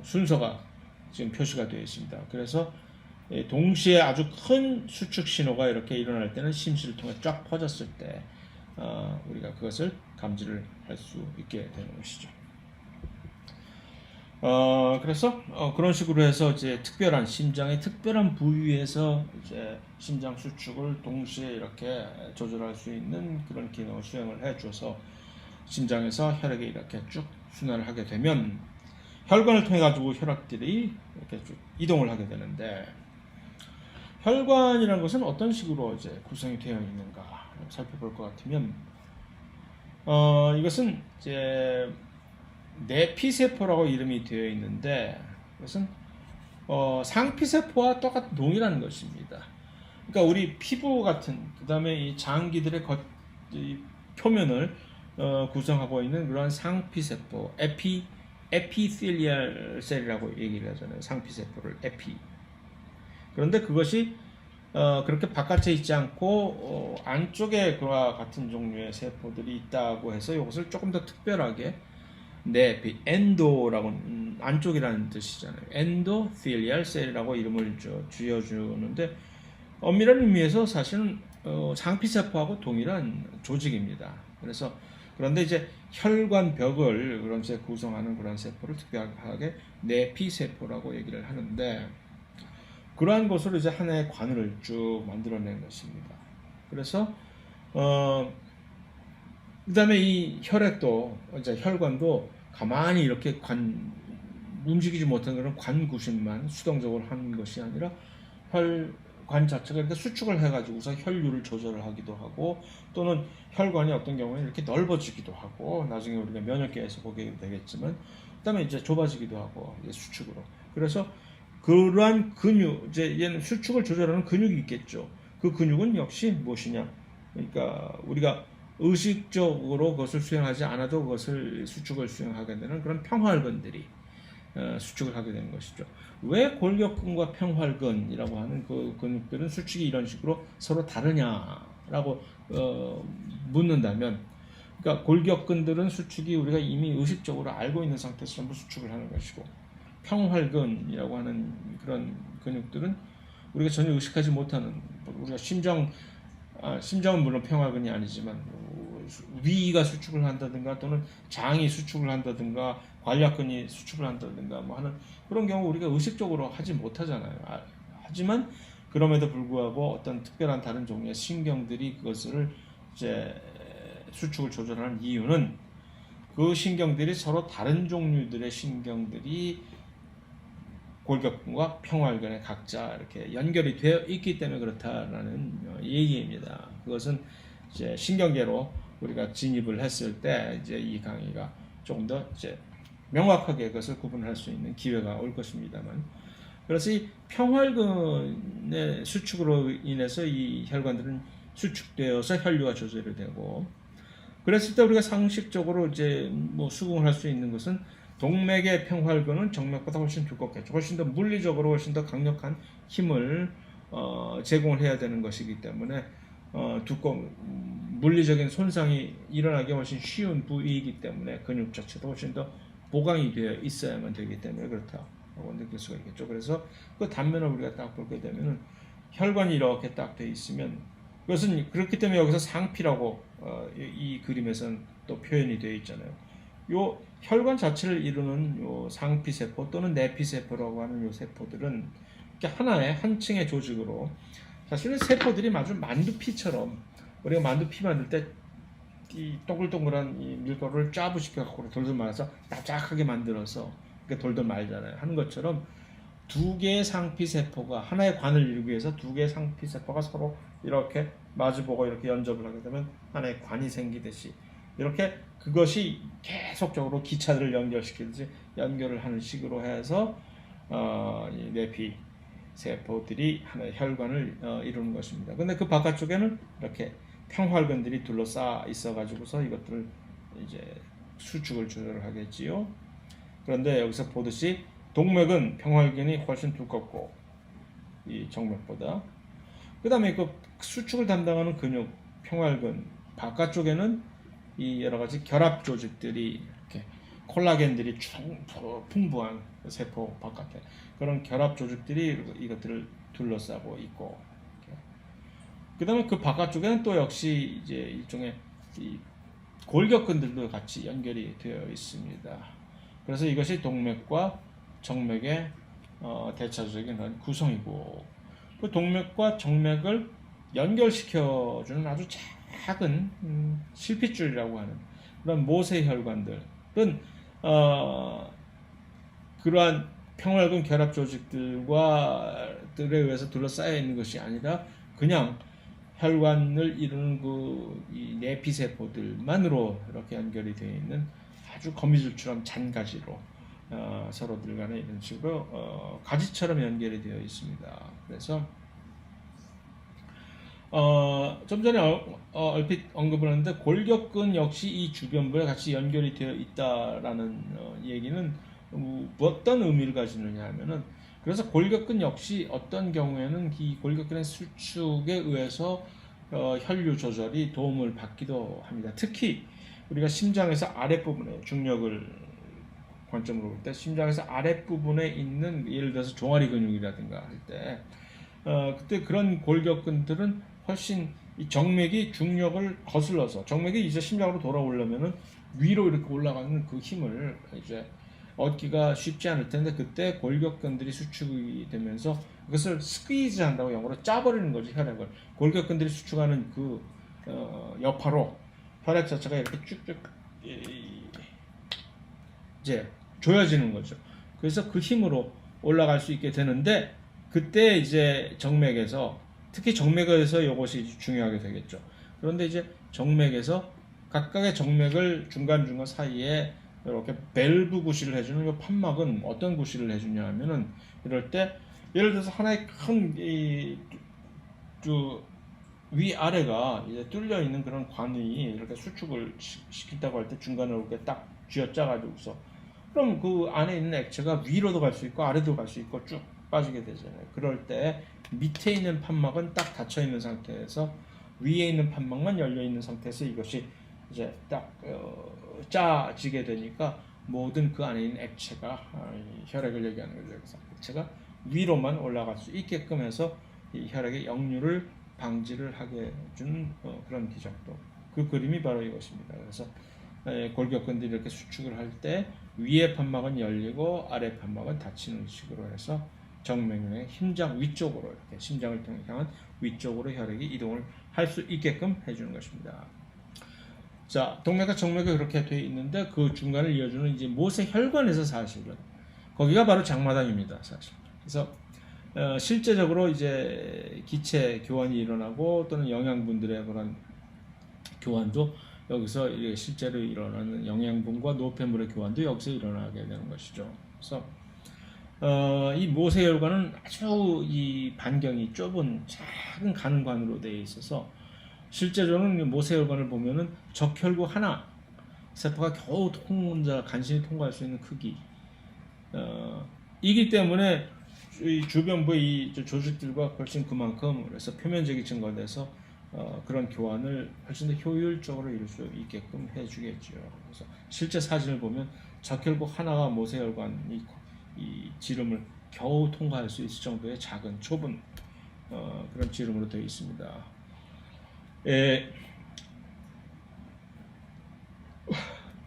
순서가 지금 표시가 되어 있습니다. 그래서 동시에 아주 큰 수축 신호가 이렇게 일어날 때는 심실을 통해 쫙 퍼졌을 때 우리가 그것을 감지를 할 수 있게 되는 것이죠. 그래서 그런 식으로 해서 이제 특별한 심장의 특별한 부위에서 이제 심장 수축을 동시에 이렇게 조절할 수 있는 그런 기능을 수행을 해줘서 심장에서 혈액이 이렇게 쭉 순환을 하게 되면 혈관을 통해 가지고 혈액들이 이렇게 쭉 이동을 하게 되는데 혈관이라는 것은 어떤 식으로 이제 구성이 되어 있는가 살펴볼 것 같으면 이것은 이제 내피세포라고 이름이 되어 있는데 이것은 상피세포와 똑같은 동일한 것입니다. 그러니까 우리 피부 같은 그 다음에 이 장기들의 이 표면을 구성하고 있는 그런 상피세포 에피텔리얼 셀이라고 얘기를 하잖아요. 상피세포를 에피. 그런데 그것이 그렇게 바깥에 있지 않고 안쪽에 그와 같은 종류의 세포들이 있다고 해서 이것을 조금 더 특별하게 엔도라고 안쪽이라는 뜻이잖아요. 엔도텔리얼 셀이라고 이름을 지어주는데 엄밀한 의미에서 사실은 상피세포하고 동일한 조직입니다. 그런데 이제 혈관벽을 그런 구성하는 그런 세포를 특별하게 내피세포라고 얘기를 하는데 그러한 것으로 이제 하나의 관을 쭉 만들어낸 것입니다. 그래서 그다음에 이 혈액도 이제 혈관도 가만히 이렇게 움직이지 못하는 그런 관 구심만 수동적으로 하는 것이 아니라 혈관 자체가 이렇게 수축을 해가지고서 혈류를 조절을 하기도 하고 또는 혈관이 어떤 경우에는 이렇게 넓어지기도 하고 나중에 우리가 면역계에서 보게 되겠지만 그다음에 이제 좁아지기도 하고 이제 수축으로 그래서 그러한 근육 이제 얘는 수축을 조절하는 근육이 있겠죠. 그 근육은 역시 무엇이냐? 그러니까 우리가 의식적으로 그것을 수행하지 않아도 그것을 수축을 수행하게 되는 그런 평활근들이 수축을 하게 되는 것이죠. 왜 골격근과 평활근이라고 하는 그 근육들은 수축이 이런 식으로 서로 다르냐라고 묻는다면, 그러니까 골격근들은 수축이 우리가 이미 의식적으로 알고 있는 상태에서 전부 수축을 하는 것이고, 평활근이라고 하는 그런 근육들은 우리가 전혀 의식하지 못하는, 우리가 심장은 물론 평활근이 아니지만 위가 수축을 한다든가 또는 장이 수축을 한다든가 관략근이 수축을 한다든가 뭐 하는 그런 경우 우리가 의식적으로 하지 못하잖아요. 하지만 그럼에도 불구하고 어떤 특별한 다른 종류의 신경들이 그것을 이제 수축을 조절하는 이유는 그 신경들이 서로 다른 종류들의 신경들이 골격근과 평활근에 각자 이렇게 연결이 되어 있기 때문에 그렇다라는 얘기입니다. 그것은 이제 신경계로 우리가 진입을 했을 때 이제 이 강의가 조금 더 이제 명확하게 그것을 구분할 수 있는 기회가 올 것입니다만, 그래서 이 평활근의 수축으로 인해서 이 혈관들은 수축되어서 혈류가 조절이 되고, 그랬을 때 우리가 상식적으로 이제 뭐 수긍을 할 수 있는 것은 동맥의 평활근은 정맥보다 훨씬 두껍겠죠. 훨씬 더 물리적으로 훨씬 더 강력한 힘을 제공을 해야 되는 것이기 때문에 물리적인 손상이 일어나기 훨씬 쉬운 부위이기 때문에 근육 자체도 훨씬 더 보강이 되어 있어야만 되기 때문에 그렇다고 느낄 수가 있겠죠. 그래서 그 단면을 우리가 딱 보게 되면은 혈관이 이렇게 딱 돼 있으면, 그것은 그렇기 때문에 여기서 상피라고 이 그림에서는 또 표현이 되어 있잖아요. 요 혈관 자체를 이루는 요 상피세포 또는 내피세포라고 하는 요 세포들은 이렇게 하나의 한 층의 조직으로, 사실은 세포들이 아주 만두피처럼, 우리가 만두피 만들 때 이 동글동글한 이 밀가루를 짜부시켜 갖고 돌돌 말아서 납작하게 만들어서 이렇게 돌돌 말잖아요. 하는 것처럼 두 개의 상피세포가 하나의 관을 이루기 위해서 두 개의 상피세포가 서로 이렇게 마주보고 이렇게 연접을 하게 되면 하나의 관이 생기듯이, 이렇게 그것이 계속적으로 기차들을 연결시키듯이 연결을 하는 식으로 해서 이 내피 세포들이 하나의 혈관을 이루는 것입니다. 근데 그 바깥쪽에는 이렇게 평활근들이 둘러싸 있어가지고서 이것들을 이제 수축을 조절을 하겠지요. 그런데 여기서 보듯이 동맥은 평활근이 훨씬 두껍고 이 정맥보다, 그 다음에 그 수축을 담당하는 근육 평활근 바깥쪽에는 이 여러 가지 결합 조직들이 이렇게 콜라겐들이 풍부한 세포 바깥에 그런 결합 조직들이 이것들을 둘러싸고 있고, 그 다음에 그 바깥쪽에는 또 역시 이제 일종의 이 골격근들도 같이 연결이 되어 있습니다. 그래서 이것이 동맥과 정맥의 대차적인 구성이고, 그 동맥과 정맥을 연결시켜주는 아주 작은 실핏줄이라고 하는 그런 모세혈관들은 그러한 평활근 결합 조직들과 들에 의해서 둘러싸여 있는 것이 아니라 그냥 혈관을 이루는 이 내피세포들만으로 이렇게 연결이 되어 있는 아주 거미줄처럼 잔가지로 서로들 간에 이런 식으로 가지처럼 연결이 되어 있습니다. 그래서 좀 전에 얼핏 언급을 했는데 골격근 역시 이 주변부에 같이 연결이 되어 있다라는 얘기는 어떤 의미를 가지느냐 하면은, 그래서 골격근 역시 어떤 경우에는 이 골격근의 수축에 의해서 혈류 조절이 도움을 받기도 합니다. 특히 우리가 심장에서 아랫부분에 중력을 관점으로 볼 때 심장에서 아랫부분에 있는, 예를 들어서 종아리 근육이라든가 할 때 그때 그런 골격근들은 훨씬 이 정맥이 중력을 거슬러서 정맥이 이제 심장으로 돌아오려면은 위로 이렇게 올라가는 그 힘을 이제 얻기가 쉽지 않을 텐데, 그때 골격근들이 수축이 되면서 그것을 스퀴즈 한다고, 영어로 짜버리는 거지, 혈액을. 골격근들이 수축하는 그 여파로 혈액 자체가 이렇게 쭉쭉 이제 조여지는 거죠. 그래서 그 힘으로 올라갈 수 있게 되는데, 그때 이제 정맥에서, 특히 정맥에서 이것이 중요하게 되겠죠. 그런데 이제 정맥에서 각각의 정맥을 중간중간 사이에 이렇게 밸브 구실을 해주는 이 판막은 어떤 구실을 해주냐 하면은, 이럴 때 예를 들어서 하나의 큰 위아래가 이제 뚫려 있는 그런 관이 이렇게 수축을 시킨다고 할 때 중간으로 이렇게 딱 쥐어짜가지고서, 그럼 그 안에 있는 액체가 위로도 갈 수 있고 아래도 갈 수 있고 쭉 빠지게 되잖아요. 그럴 때 밑에 있는 판막은 딱 닫혀 있는 상태에서 위에 있는 판막만 열려 있는 상태에서 이것이 이제 딱 짜지게 되니까 모든 그 안에 있는 액체가, 혈액을 얘기하는 거죠. 그래서 액체가 위로만 올라갈 수 있게끔 해서 이 혈액의 역류를 방지를 하게 해주는 그런 기적도, 그 그림이 바로 이것입니다. 그래서 골격근들이 이렇게 수축을 할 때 위의 판막은 열리고 아래 판막은 닫히는 식으로 해서 정맥의 심장 위쪽으로, 이렇게 심장을 향한 위쪽으로 혈액이 이동을 할 수 있게끔 해주는 것입니다. 자, 동맥과 정맥이 그렇게 되어 있는데 그 중간을 이어주는 이제 모세혈관에서 사실은 거기가 바로 장마당입니다, 사실. 그래서 실제적으로 이제 기체 교환이 일어나고 또는 영양분들의 그런 교환도 여기서 실제로 일어나는, 영양분과 노폐물의 교환도 여기서 일어나게 되는 것이죠. 그래서 이 모세혈관은 아주 이 반경이 좁은 작은 가는관으로 되어 있어서 실제로는 모세혈관을 보면은 적혈구 하나 세포가 겨우 간신히 통과할 수 있는 크기. 이기 때문에 이 주변부의 이 조직들과 훨씬 그만큼 그래서 표면적이 증가돼서 그런 교환을 훨씬 더 효율적으로 이룰 수 있게끔 해주겠죠. 그래서 실제 사진을 보면 적혈구 하나가 모세혈관 이 지름을 겨우 통과할 수 있을 정도의 작은 좁은 그런 지름으로 되어 있습니다.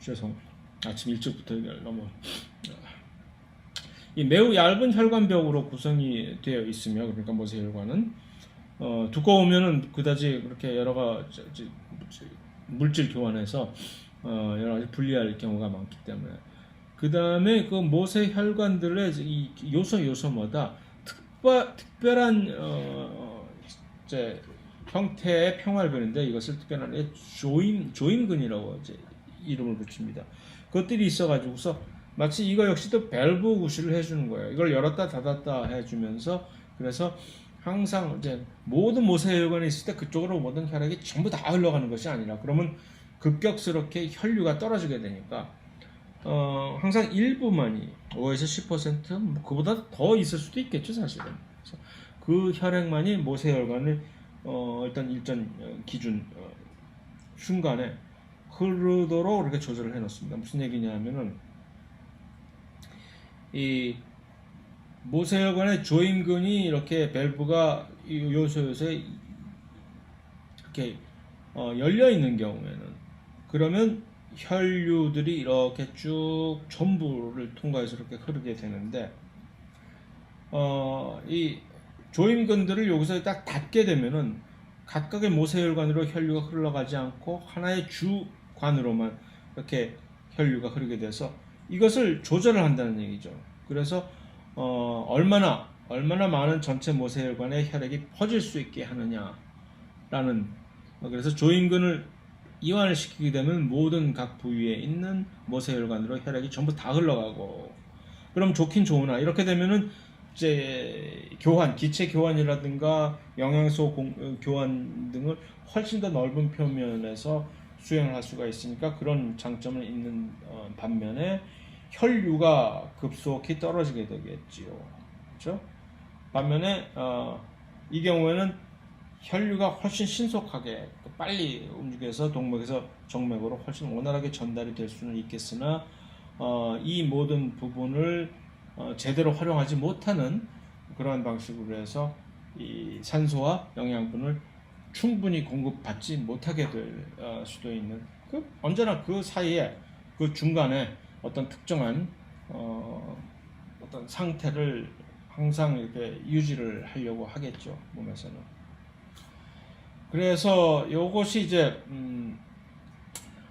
죄송. 아침 일찍부터 너무 이 매우 얇은 혈관벽으로 구성이 되어 있으며 그러니까 모세혈관은 두꺼우면은 그다지 그렇게 여러 가지 물질 교환해서 여러 가지 분리할 경우가 많기 때문에 그 다음에 그 모세혈관들의 이 요소마다 특별한 이제 형태의 평활근인데 이것을 특별한 조임근이라고 이제 이름을 붙입니다. 그것들이 있어가지고서 마치 이거 역시도 밸브 구실을 해주는 거예요. 이걸 열었다 닫았다 해주면서 그래서 항상 이제 모든 모세혈관이 있을 때 그쪽으로 모든 혈액이 전부 다 흘러가는 것이 아니라 그러면 급격스럽게 혈류가 떨어지게 되니까 항상 일부만이 5에서 10% 그보다 더 있을 수도 있겠죠 사실은. 그래서 그 혈액만이 모세혈관을 일단 일전 기준 순간에 흐르도록 이렇게 조절을 해놓습니다. 무슨 얘기냐면은 이 모세혈관의 조임근이 이렇게 밸브가 요소에 이렇게 열려 있는 경우에는 그러면 혈류들이 이렇게 쭉 전부를 통과해서 이렇게 흐르게 되는데 이 조임근들을 여기서 딱 닫게 되면은 각각의 모세혈관으로 혈류가 흘러가지 않고 하나의 주관으로만 이렇게 혈류가 흐르게 돼서 이것을 조절을 한다는 얘기죠. 그래서 얼마나 많은 전체 모세혈관에 혈액이 퍼질 수 있게 하느냐라는 그래서 조임근을 이완을 시키게 되면 모든 각 부위에 있는 모세혈관으로 혈액이 전부 다 흘러가고 그럼 좋긴 좋으나 이렇게 되면은 이제 기체 교환이라든가 영양소 교환 등을 훨씬 더 넓은 표면에서 수행을 할 수가 있으니까 그런 장점은 있는 반면에 혈류가 급속히 떨어지게 되겠지요. 그렇죠? 반면에 이 경우에는 혈류가 훨씬 신속하게 빨리 움직여서 동맥에서 정맥으로 훨씬 원활하게 전달이 될 수는 있겠으나 이 모든 부분을 제대로 활용하지 못하는 그러한 방식으로 해서 이 산소와 영양분을 충분히 공급받지 못하게 될 수도 있는 언제나 그 사이에 그 중간에 어떤 특정한 어떤 상태를 항상 이렇게 유지를 하려고 하겠죠 몸에서는. 그래서 이것이 이제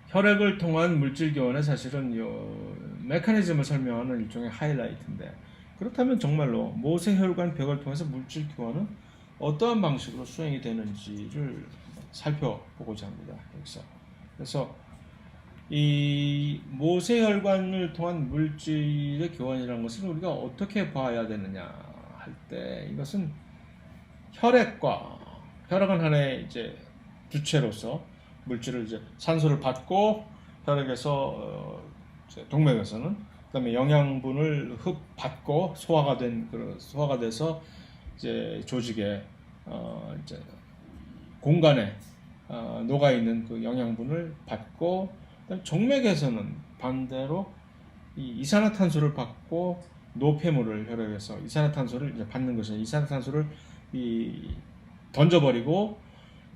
혈액을 통한 물질 교환의 사실은 요 메커니즘을 설명하는 일종의 하이라이트인데 그렇다면 정말로 모세혈관 벽을 통해서 물질 교환은 어떠한 방식으로 수행이 되는지를 살펴보고자 합니다. 여기서 그래서 이 모세혈관을 통한 물질의 교환이라는 것을 우리가 어떻게 봐야 되느냐 할 때 이것은 혈액은 하나의 이제 주체로서 물질을 이제 산소를 받고 혈액에서 동맥에서는 그다음에 영양분을 받고 소화가 돼서 이제 조직에 이제 공간에 녹아 있는 그 영양분을 받고 그다음에 정맥에서는 반대로 이 이산화탄소를 받고 노폐물을 혈액에서 이산화탄소를 이제 받는 것이죠. 이산화탄소를 던져버리고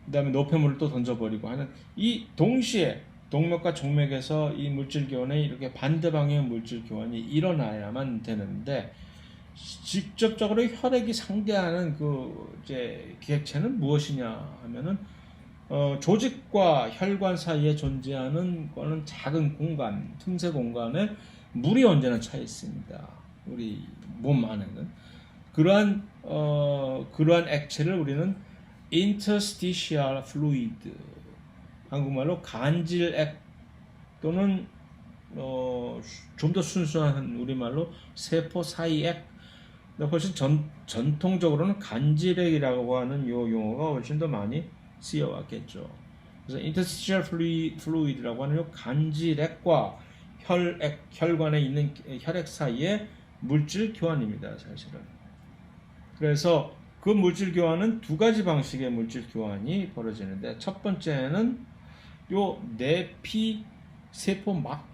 그다음에 노폐물을 또 던져버리고 하는 이 동시에 동맥과 정맥에서 이 물질 교환이 이렇게 반대 방향의 물질 교환이 일어나야만 되는데 직접적으로 혈액이 상대하는 그 이제 기획체는 무엇이냐 하면은 조직과 혈관 사이에 존재하는 거는 작은 공간, 틈새 공간에 물이 언제나 차 있습니다. 우리 몸 안에는 그러한 액체를 우리는 interstitial fluid, 한국말로 간질액 또는 좀 더 순수한 우리말로 세포 사이액, 훨씬 전통적으로는 간질액이라고 하는 요 용어가 훨씬 더 많이 쓰여왔겠죠. 그래서 interstitial fluid라고 하는 요 간질액과 혈관에 있는 혈액 사이의 물질 교환입니다, 사실은. 그래서 그 물질 교환은 두 가지 방식의 물질 교환이 벌어지는데, 첫 번째는 요 내피 세포 막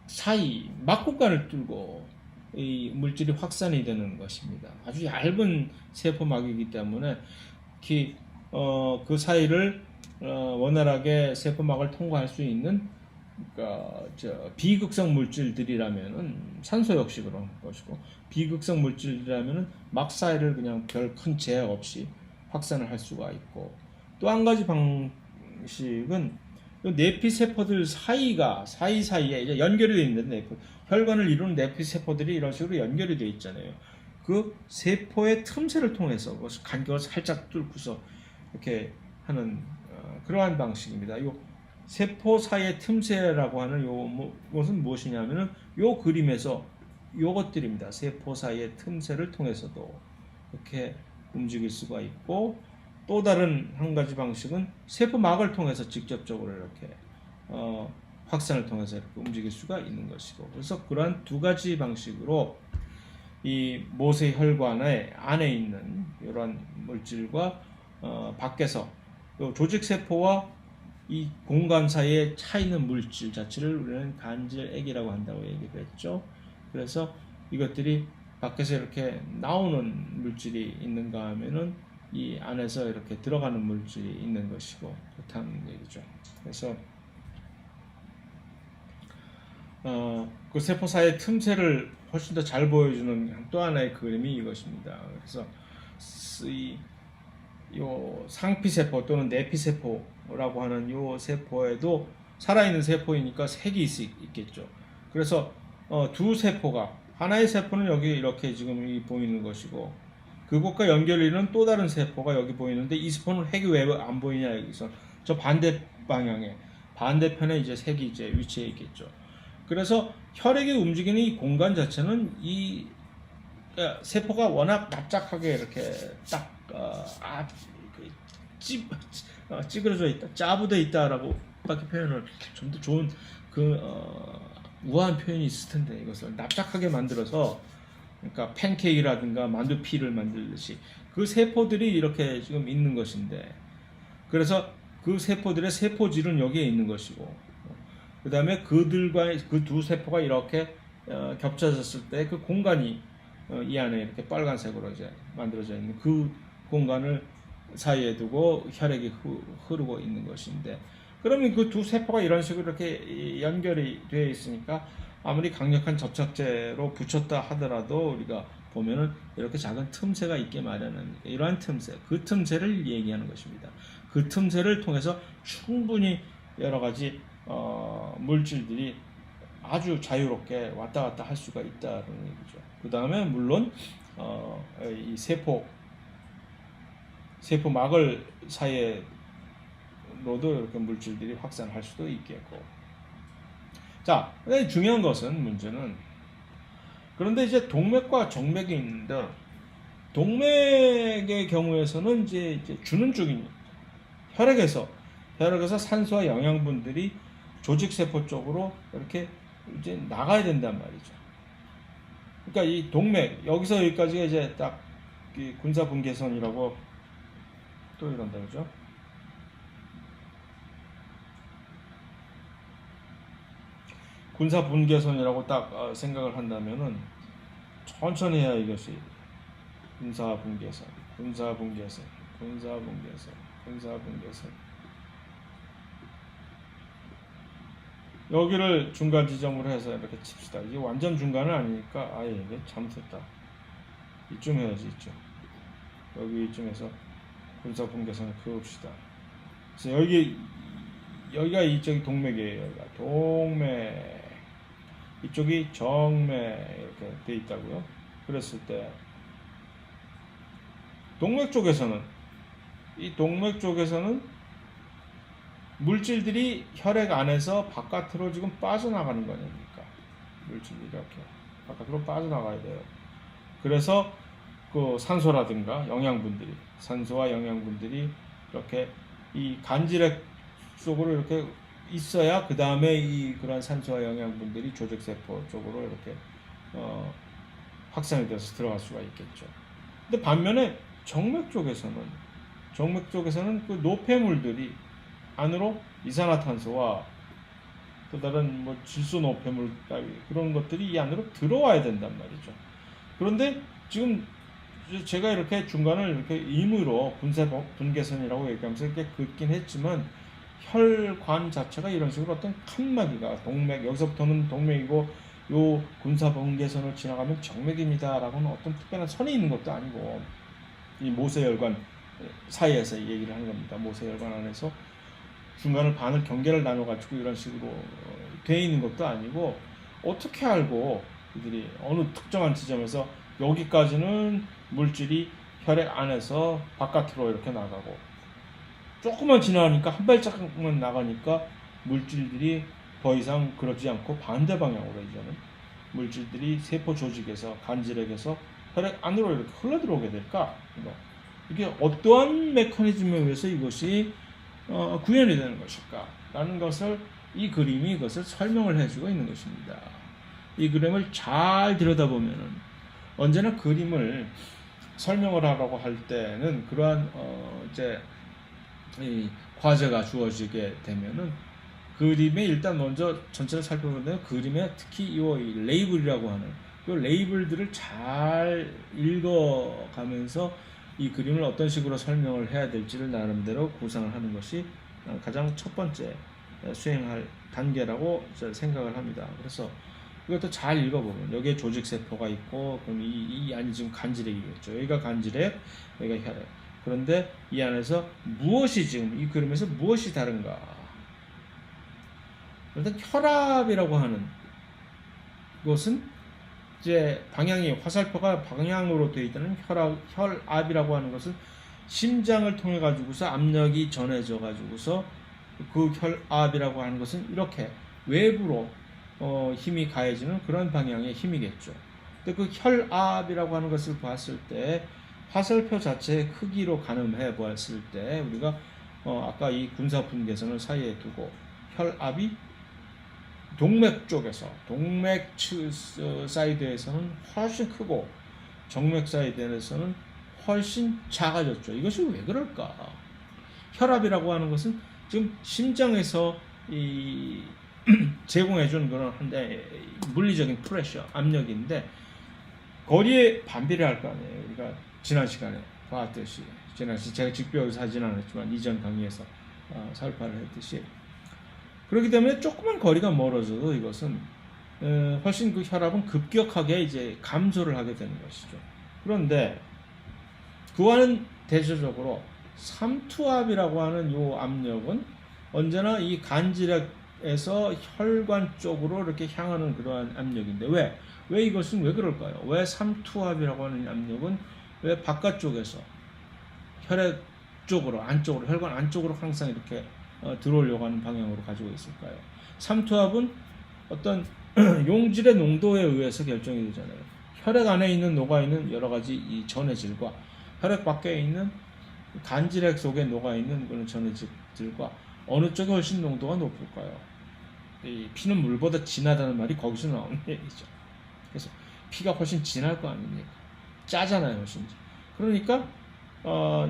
사이 막국간을 뚫고 이 물질이 확산이 되는 것입니다. 아주 얇은 세포막이기 때문에 그 사이를 원활하게 세포막을 통과할 수 있는, 그러니까 비극성 물질들이라면은 산소 역시 그런 것이고, 비극성 물질이라면은 막 사이를 그냥 별 큰 제약 없이 확산을 할 수가 있고, 또 한 가지 방식은 내피 세포들 사이사이에 이제 연결이 되어 있는데, 혈관을 이루는 내피 세포들이 이런 식으로 연결이 되어 있잖아요. 그 세포의 틈새를 통해서 간격을 살짝 뚫고서 이렇게 하는 그러한 방식입니다. 요 세포 사이의 틈새라고 하는 것은 무엇이냐면은 요 그림에서 요것들입니다. 세포 사이의 틈새를 통해서도 이렇게 움직일 수가 있고, 또 다른 한 가지 방식은 세포막을 통해서 직접적으로 이렇게 확산을 통해서 이렇게 움직일 수가 있는 것이고, 그래서 그러한 두 가지 방식으로 이 모세 혈관의 안에 있는 이런 물질과 밖에서 조직 세포와 이 공간 사이에 차 있는 물질 자체를 우리는 간질액이라고 한다고 얘기를 했죠. 그래서 이것들이 밖에서 이렇게 나오는 물질이 있는가 하면은 이 안에서 이렇게 들어가는 물질이 있는 것이고, 그렇다는 얘기죠. 그래서 그 세포 사이의 틈새를 훨씬 더 잘 보여주는 또 하나의 그림이 이것입니다. 그래서 요 상피세포 또는 내피세포라고 하는 요 세포에도 살아있는 세포이니까 색이 있겠죠. 그래서 두 세포가, 하나의 세포는 여기 이렇게 지금 보이는 것이고, 그것과 연결이 있는 또 다른 세포가 여기 보이는데, 이 세포는 색이 왜 안 보이냐, 여기서 저 반대 방향에 반대편에 이제 색이 이제 위치해 있겠죠. 그래서 혈액이 움직이는 이 공간 자체는 이 세포가 워낙 납작하게 이렇게 딱 찌그러져 있다, 짜부돼 있다라고 밖에 표현을 좀 더 좋은 우아한 표현이 있을 텐데, 이것을 납작하게 만들어서, 그러니까 팬케이크라든가 만두피를 만들듯이 그 세포들이 이렇게 지금 있는 것인데, 그래서 그 세포들의 세포질은 여기에 있는 것이고, 그 다음에 그들과 그 두 세포가 이렇게 겹쳐졌을 때 그 공간이 이 안에 이렇게 빨간색으로 이제 만들어져 있는 그 공간을 사이에 두고 혈액이 흐르고 있는 것인데, 그러면 그 두 세포가 이런 식으로 이렇게 연결이 되어 있으니까 아무리 강력한 접착제로 붙였다 하더라도 우리가 보면은 이렇게 작은 틈새가 있게 마련한 이러한 틈새, 그 틈새를 얘기하는 것입니다. 그 틈새를 통해서 충분히 여러 가지 물질들이 아주 자유롭게 왔다 갔다 할 수가 있다는 얘기죠. 그 다음에 물론 이 세포막을 사이에로도 이렇게 물질들이 확산할 수도 있겠고. 자, 중요한 것은, 문제는, 그런데 이제 동맥과 정맥이 있는데, 동맥의 경우에서는 이제 주는 쪽입니다. 혈액에서 산소와 영양분들이 조직세포 쪽으로 이렇게 이제 나가야 된단 말이죠. 그러니까 이 동맥, 여기서 여기까지가 이제 딱 군사분계선이라고 또 이런다, 그죠? 군사분계선이라고 딱 생각을 한다면은 천천히 해야 이것이 군사분계선. 여기를 중간 지점으로 해서 이렇게 칩시다. 이게 완전 중간은 아니니까 이게 잘못했다. 이쯤 해야지, 이쯤. 여기 이쯤에서 군사분계선을 그읍시다. 그래서 여기가 이쪽이 동맥이에요. 여기가 동맥, 이쪽이 정맥 이렇게 돼 있다고요. 그랬을 때 동맥 쪽에서는 물질들이 혈액 안에서 바깥으로 지금 빠져나가는 거니까, 물질들이 이렇게 바깥으로 빠져나가야 돼요. 그래서 그 산소와 영양분들이 이렇게 이 간질액 속으로 이렇게 있어야 그 다음에 이 그런 산소와 영양분들이 조직세포 쪽으로 이렇게 확산이 돼서 들어갈 수가 있겠죠. 근데 반면에 정맥 쪽에서는 그 노폐물들이 안으로 이산화탄소와 또 다른 뭐 질소 노폐물 따위 그런 것들이 이 안으로 들어와야 된단 말이죠. 그런데 지금 제가 이렇게 중간을 이렇게 임의로 분계선이라고 얘기하면서 이렇게 긋긴 했지만 혈관 자체가 이런 식으로 어떤 칸막이가 동맥, 여기서부터는 동맥이고 요 군사분계선을 지나가면 정맥입니다라고는 어떤 특별한 선이 있는 것도 아니고 이 모세혈관 사이에서 얘기를 하는 겁니다. 모세혈관 안에서 중간을 반을 경계를 나눠가지고 이런 식으로 돼 있는 것도 아니고 어떻게 알고 이들이 어느 특정한 지점에서 여기까지는 물질이 혈액 안에서 바깥으로 이렇게 나가고 조금만 지나가니까 한 발짝만 나가니까 물질들이 더 이상 그러지 않고 반대 방향으로 이제는 물질들이 세포 조직에서 간질액에서 혈액 안으로 이렇게 흘러 들어오게 될까? 이게 어떠한 메커니즘에 의해서 이것이 구현이 되는 것일까? 라는 것을 이 그림이 이것을 설명을 해주고 있는 것입니다. 이 그림을 잘 들여다보면은 언제나 그림을 설명을 하라고 할 때는 그러한 이제 이 과제가 주어지게 되면은 그림에 일단 먼저 전체를 살펴보면 그림에 특히 이 레이블이라고 하는 이 레이블들을 잘 읽어가면서 이 그림을 어떤 식으로 설명을 해야 될지를 나름대로 구상을 하는 것이 가장 첫 번째 수행할 단계라고 생각을 합니다. 그래서 이것도 잘 읽어보면 여기에 조직세포가 있고 그럼 이 안이 지금 간질액이겠죠. 여기가 간질액, 여기가 혈액. 그런데 이 안에서 무엇이 지금 이 그림에서 무엇이 다른가? 일단 혈압이라고 하는 것은 이제 방향이 화살표가 방향으로 되어 있다는 혈압이라고 하는 것은 심장을 통해 가지고서 압력이 전해져 가지고서 그 혈압이라고 하는 것은 이렇게 외부로 힘이 가해지는 그런 방향의 힘이겠죠. 근데 그 혈압이라고 하는 것을 봤을 때 화살표 자체의 크기로 가늠해 보았을 때 우리가 아까 이 군사분계선을 사이에 두고 혈압이 동맥 쪽에서 동맥 사이드에서는 훨씬 크고 정맥 사이드에서는 훨씬 작아졌죠. 이것이 왜 그럴까? 혈압이라고 하는 것은 지금 심장에서 이 제공해준 그런 한데 물리적인 프레셔, 압력인데 거리에 반비례 할 거 아니에요. 우리가 지난 시간에 봤듯이 제가 직접 여기서 하진 않았지만 이전 강의에서 살파를 했듯이 그렇기 때문에 조그만 거리가 멀어져도 이것은 훨씬 그 혈압은 급격하게 이제 감소를 하게 되는 것이죠. 그런데 그와는 대조적으로 삼투압이라고 하는 이 압력은 언제나 이 간질액에서 혈관 쪽으로 이렇게 향하는 그러한 압력인데 왜 이것은 왜 그럴까요? 왜 삼투압이라고 하는 압력은 왜 바깥쪽에서 혈액 쪽으로 안쪽으로 혈관 안쪽으로 항상 이렇게 들어오려고 하는 방향으로 가지고 있을까요? 삼투압은 어떤 용질의 농도에 의해서 결정이 되잖아요. 혈액 안에 있는 녹아있는 여러 가지 이 전해질과 혈액 밖에 있는 간질액 속에 녹아있는 그런 전해질과 어느 쪽이 훨씬 농도가 높을까요? 이 피는 물보다 진하다는 말이 거기서 나오는 얘기죠. 그래서 피가 훨씬 진할 거 아닙니까? 짜잖아요, 훨씬. 그러니까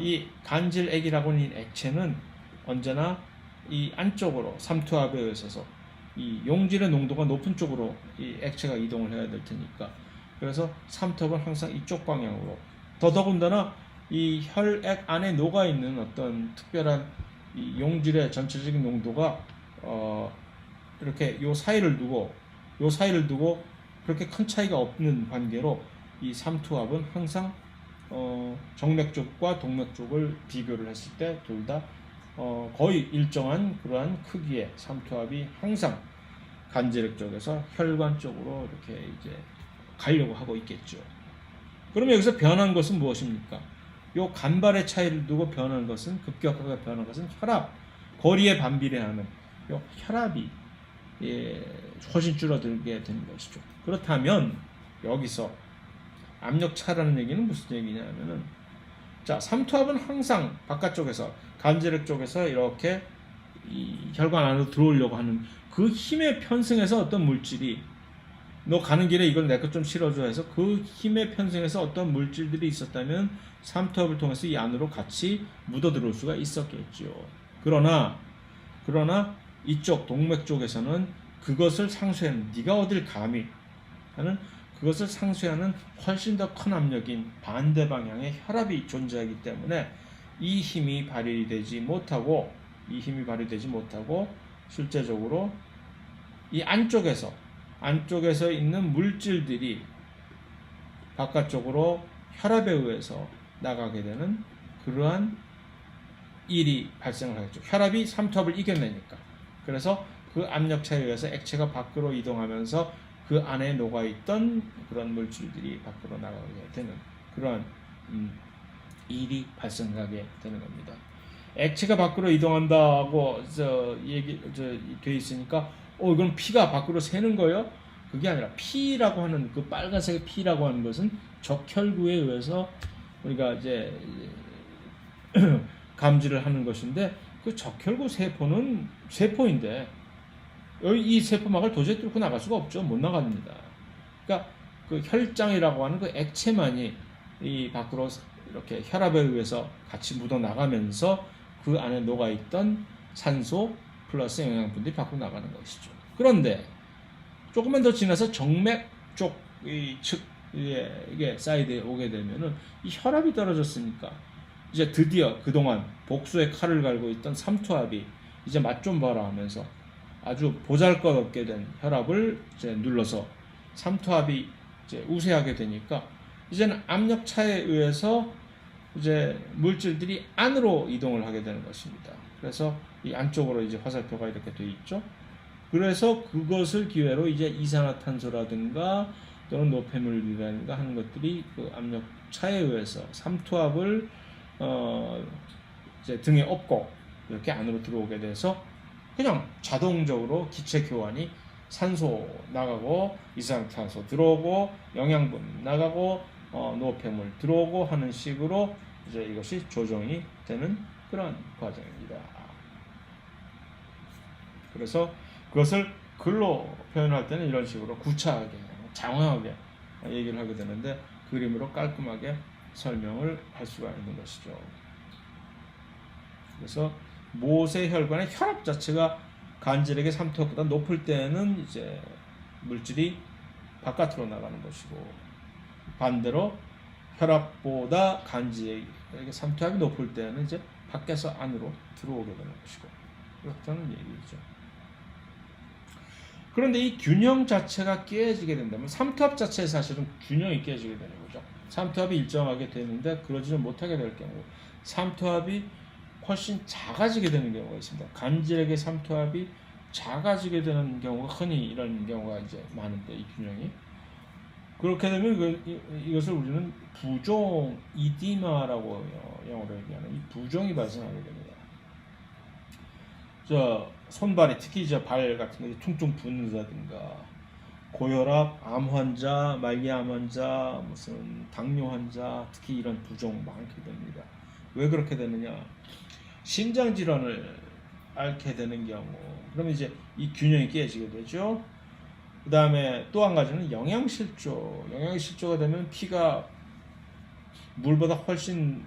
이 간질액이라고 하는 액체는 언제나 이 안쪽으로 삼투압에 의해서 이 용질의 농도가 높은 쪽으로 이 액체가 이동을 해야 될 테니까 그래서 삼투압은 항상 이쪽 방향으로 더더군다나 이 혈액 안에 녹아 있는 어떤 특별한 이 용질의 전체적인 농도가 이렇게 요 사이를 두고 그렇게 큰 차이가 없는 관계로 이 삼투압은 항상 정맥 쪽과 동맥 쪽을 비교를 했을 때 둘 다 거의 일정한 그러한 크기의 삼투압이 항상 간질액 쪽에서 혈관 쪽으로 이렇게 이제 가려고 하고 있겠죠. 그러면 여기서 변한 것은 무엇입니까? 요 간발의 차이를 두고 변한 것은 급격하게 변한 것은 혈압, 거리에 반비례하는 요 혈압이 훨씬 줄어들게 되는 것이죠. 그렇다면 여기서 압력 차라는 얘기는 무슨 얘기냐면은 자, 삼투압은 항상 바깥쪽에서 간지력 쪽에서 이렇게 이 혈관 안으로 들어오려고 하는 그 힘에 편승해서 어떤 물질이 너 가는 길에 이걸 내 것 좀 실어줘 해서 그 힘에 편승해서 어떤 물질들이 있었다면 삼투압을 통해서 이 안으로 같이 묻어 들어올 수가 있었겠죠. 그러나 이쪽 동맥 쪽에서는 그것을 상쇄하는 네가 어딜 감히 하는 그것을 상쇄하는 훨씬 더 큰 압력인 반대 방향의 혈압이 존재하기 때문에 이 힘이 발휘되지 못하고 실제적으로 이 안쪽에서 있는 물질들이 바깥쪽으로 혈압에 의해서 나가게 되는 그러한 일이 발생을 하겠죠. 혈압이 삼투압을 이겨내니까. 그래서 그 압력차에 의해서 액체가 밖으로 이동하면서 그 안에 녹아있던 그런 물질들이 밖으로 나가게 되는 그러한 일이 발생하게 되는 겁니다. 액체가 밖으로 이동한다고 돼 있으니까 이건 피가 밖으로 새는 거예요? 그게 아니라 피라고 하는 그 빨간색 피라고 하는 것은 적혈구에 의해서 우리가 이제 감지를 하는 것인데 그 적혈구 세포는 세포인데 이 세포막을 도저히 뚫고 나갈 수가 없죠. 못 나갑니다. 그러니까 그 혈장이라고 하는 그 액체만이 이 밖으로 이렇게 혈압에 의해서 같이 묻어 나가면서 그 안에 녹아있던 산소 플러스 영양분들이 밖으로 나가는 것이죠. 그런데 조금만 더 지나서 정맥 쪽 이 측에 이게 사이드에 오게 되면은 이 혈압이 떨어졌으니까 이제 드디어 그동안 복수의 칼을 갈고 있던 삼투압이 이제 맛 좀 봐라 하면서 아주 보잘것없게 된 혈압을 이제 눌러서 삼투압이 이제 우세하게 되니까 이제는 압력 차에 의해서 이제 물질들이 안으로 이동을 하게 되는 것입니다. 그래서 이 안쪽으로 이제 화살표가 이렇게 되어 있죠. 그래서 그것을 기회로 이제 이산화탄소라든가 또는 노폐물이라든가 하는 것들이 그 압력 차에 의해서 삼투압을 이제 등에 업고 이렇게 안으로 들어오게 돼서 그냥 자동적으로 기체 교환이 산소 나가고 이산화탄소 들어오고 영양분 나가고 노폐물 들어오고 하는 식으로 이제 이것이 조정이 되는 그런 과정입니다. 그래서 그것을 글로 표현할 때는 이런 식으로 구차하게 장황하게 얘기를 하게 되는데 그림으로 깔끔하게 설명을 할 수가 있는 것이죠. 그래서 모세혈관의 혈압 자체가 간질에게 삼투압보다 높을 때는 이제 물질이 바깥으로 나가는 것이고 반대로 혈압보다 간질에게 삼투압이 높을 때는 이제 밖에서 안으로 들어오게 되는 것이고 그렇다는 얘기죠. 그런데 이 균형 자체가 깨지게 된다면 삼투압 자체에 사실은 균형이 깨지게 되는 거죠. 삼투압이 일정하게 되는데 그러지는 못하게 될 경우 삼투압이 훨씬 작아지게 되는 경우가 있습니다. 간질에게 삼투압이 작아지게 되는 경우가 흔히 이런 경우가 이제 많은데 이 균형이 그렇게 되면 이것을 우리는 부종 이디마라고 영어로 얘기하는 이 부종이 발생하게 됩니다. 손발이 특히 이제 발 같은 게 퉁퉁 붓는다든가 고혈압, 암 환자, 말기암 환자, 무슨 당뇨 환자 특히 이런 부종 많게 됩니다. 왜 그렇게 되느냐? 심장 질환을 앓게 되는 경우 그러면 이제 이 균형이 깨지게 되죠. 그 다음에 또 한 가지는 영양실조가 되면 피가 물보다 훨씬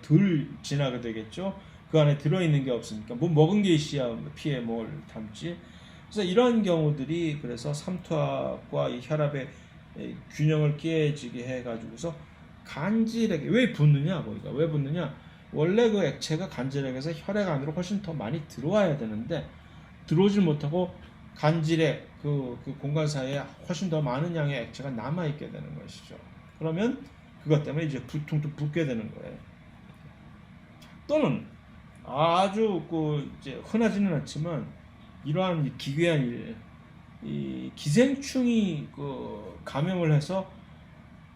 덜 진하게 되겠죠. 그 안에 들어있는 게 없으니까 뭐 먹은 게 있어야 피에 뭘 담지. 그래서 이런 경우들이 그래서 삼투압과 이 혈압의 균형을 깨지게 해가지고서 간질에게 왜 붓느냐? 거기가 왜 붓느냐? 원래 그 액체가 간질액에서 혈액 안으로 훨씬 더 많이 들어와야 되는데 들어오질 못하고 간질액 그 공간 사이에 훨씬 더 많은 양의 액체가 남아 있게 되는 것이죠. 그러면 그것 때문에 이제 퉁퉁 붓게 되는 거예요. 또는 아주 이제 흔하지는 않지만 이러한 기괴한 일, 이 기생충이 감염을 해서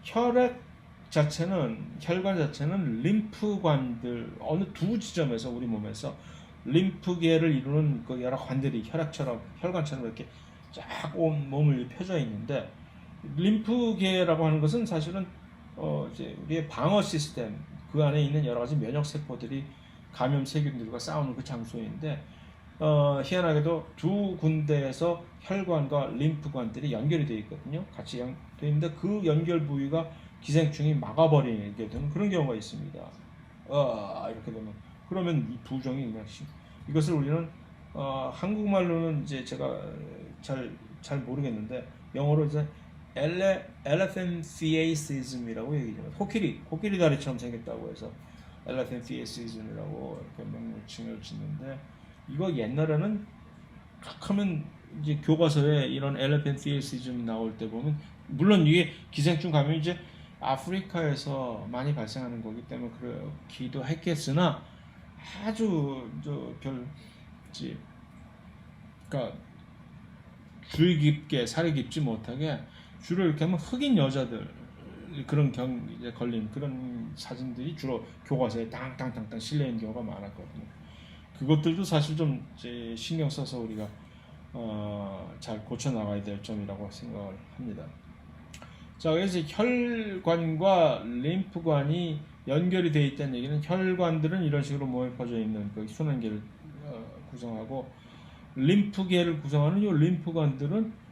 혈관 자체는 림프관들 어느 두 지점에서 우리 몸에서 림프계를 이루는 그 여러 관들이 혈관처럼 이렇게 쫙 온 몸을 펴져 있는데 림프계라고 하는 것은 사실은 이제 우리의 방어 시스템 그 안에 있는 여러 가지 면역 세포들이 감염 세균들과 싸우는 그 장소인데 희한하게도 두 군데에서 혈관과 림프관들이 연결이 되어 있거든요. 같이 되어 있는데 그 연결 부위가 기생충이 막아버리게 되는 그런 경우가 있습니다. 이렇게 되면 그러면 이 부종이 그냥 이것을 우리는 한국말로는 이제 제가 잘 모르겠는데 영어로 이제 elephantiasis,이라고 얘기해요. 코끼리 다리처럼 생겼다고 해서 elephantiasis,이라고 이렇게 명칭을 짓는데 이거 옛날에는 딱 하면 이제 교과서에 이런 elephantiasis 나올 때 보면 물론 이게 기생충 감염이 이제 아프리카에서 많이 발생하는 거기 때문에 그렇기도 했겠으나 아주 그러니까 주의 깊게 살이 깊지 못하게 주로 이렇게 하면 흑인 여자들 그런 이제 걸린 그런 사진들이 주로 교과서에 땅땅땅땅 실려 있는 경우가 많았거든요. 그것들도 사실 좀 이제 신경 써서 우리가 잘 고쳐 나가야 될 점이라고 생각을 합니다. 자, 그래서 혈관과 림프관이 연결이 되어 있다는 얘기는 혈관들은 이런 식으로 몸에 퍼져 있는 그 순환계를 구성하고 림프계를 구성하는 이 림프관들은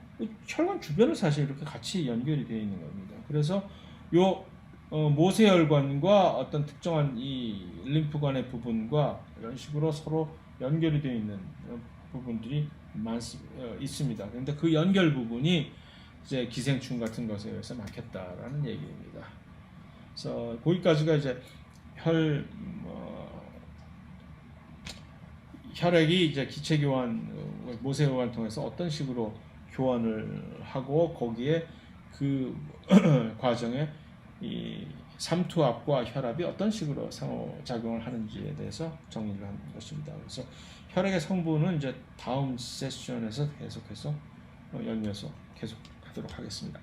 혈관 주변을 사실 이렇게 같이 연결이 되어 있는 겁니다. 그래서 요 모세혈관과 어떤 특정한 이 림프관의 부분과 이런 식으로 서로 연결이 되어 있는 부분들이 있습니다. 그런데 그 연결 부분이 이제 기생충 같은 것에 의해서 막혔다라는 얘기입니다. 그래서 거기까지가 이제 혈액이 이제 기체 교환, 모세혈관을 통해서 어떤 식으로 교환을 하고 거기에 그 과정에 이 삼투압과 혈압이 어떤 식으로 상호작용을 하는지에 대해서 정리를 한 것입니다. 그래서 혈액의 성분은 이제 다음 세션에서 계속해서 연이어서 계속하도록 하겠습니다.